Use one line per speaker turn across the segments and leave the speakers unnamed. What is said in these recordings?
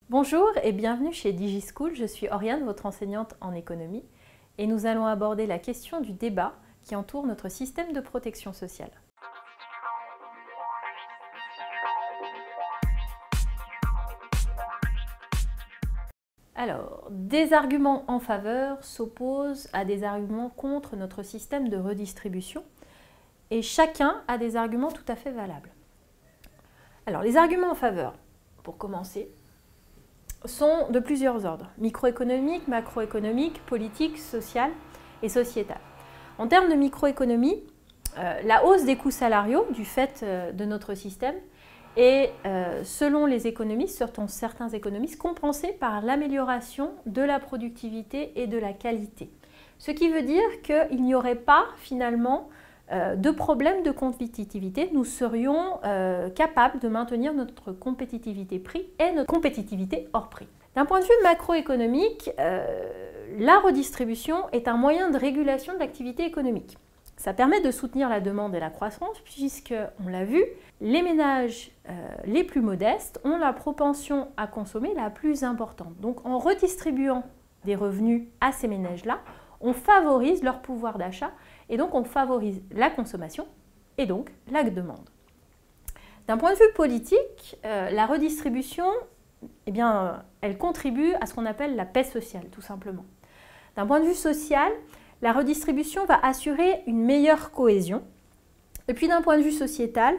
Bonjour et bienvenue chez DigiSchool, je suis Oriane, votre enseignante en économie, et nous allons aborder la question du débat qui entoure notre système de protection sociale. Alors, des arguments en faveur s'opposent à des arguments contre notre système de redistribution, et chacun a des arguments tout à fait valables. Alors, les arguments en faveur, pour commencer, sont de plusieurs ordres, microéconomique, macroéconomique, politique, social et sociétal. En termes de microéconomie, la hausse des coûts salariaux du fait de notre système est, selon les économistes, surtout certains économistes, compensée par l'amélioration de la productivité et de la qualité. Ce qui veut dire qu'il n'y aurait pas finalement de problème de compétitivité, nous serions capables de maintenir notre compétitivité prix et notre compétitivité hors prix. D'un point de vue macroéconomique, la redistribution est un moyen de régulation de l'activité économique. Ça permet de soutenir la demande et la croissance puisque, on l'a vu, les ménages les plus modestes ont la propension à consommer la plus importante. Donc en redistribuant des revenus à ces ménages-là, on favorise leur pouvoir d'achat et donc on favorise la consommation et donc la demande. D'un point de vue politique, la redistribution, elle contribue à ce qu'on appelle la paix sociale, tout simplement. D'un point de vue social, la redistribution va assurer une meilleure cohésion. Et puis d'un point de vue sociétal,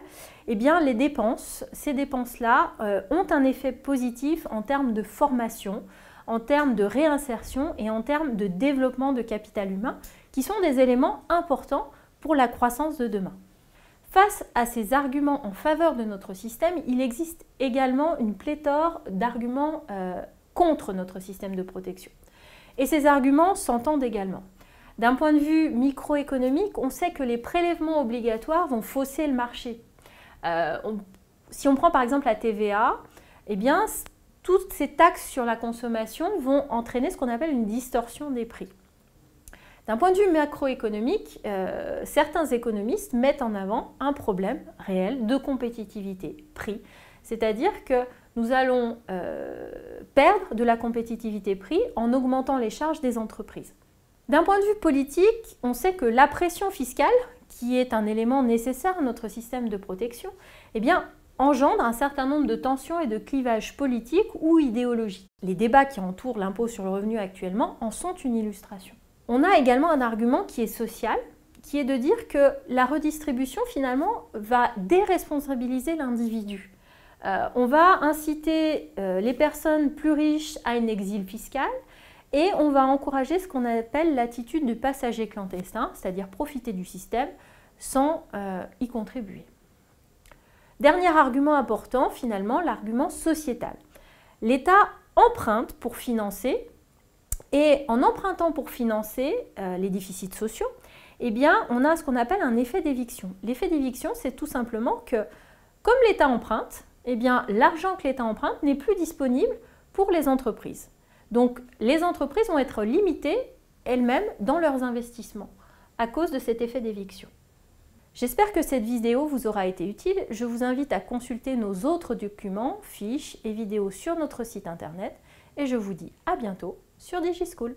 les dépenses, ces dépenses-là ont un effet positif en termes de formation, en termes de réinsertion et en termes de développement de capital humain, qui sont des éléments importants pour la croissance de demain. Face à ces arguments en faveur de notre système, il existe également une pléthore d'arguments contre notre système de protection. Et ces arguments s'entendent également. D'un point de vue microéconomique, on sait que les prélèvements obligatoires vont fausser le marché. Si on prend par exemple la TVA, toutes ces taxes sur la consommation vont entraîner ce qu'on appelle une distorsion des prix. D'un point de vue macroéconomique, certains économistes mettent en avant un problème réel de compétitivité prix, c'est-à-dire que nous allons perdre de la compétitivité prix en augmentant les charges des entreprises. D'un point de vue politique, on sait que la pression fiscale, qui est un élément nécessaire à notre système de protection, engendre un certain nombre de tensions et de clivages politiques ou idéologiques. Les débats qui entourent l'impôt sur le revenu actuellement en sont une illustration. On a également un argument qui est social, qui est de dire que la redistribution finalement va déresponsabiliser l'individu. On va inciter les personnes plus riches à un exil fiscal et on va encourager ce qu'on appelle l'attitude du passager clandestin, c'est-à-dire profiter du système sans y contribuer. Dernier argument important, finalement, l'argument sociétal. L'État emprunte pour financer, et en empruntant pour financer les déficits sociaux, on a ce qu'on appelle un effet d'éviction. L'effet d'éviction, c'est tout simplement que, comme l'État emprunte, l'argent que l'État emprunte n'est plus disponible pour les entreprises. Donc, les entreprises vont être limitées elles-mêmes dans leurs investissements à cause de cet effet d'éviction. J'espère que cette vidéo vous aura été utile. Je vous invite à consulter nos autres documents, fiches et vidéos sur notre site internet et je vous dis à bientôt sur DigiSchool.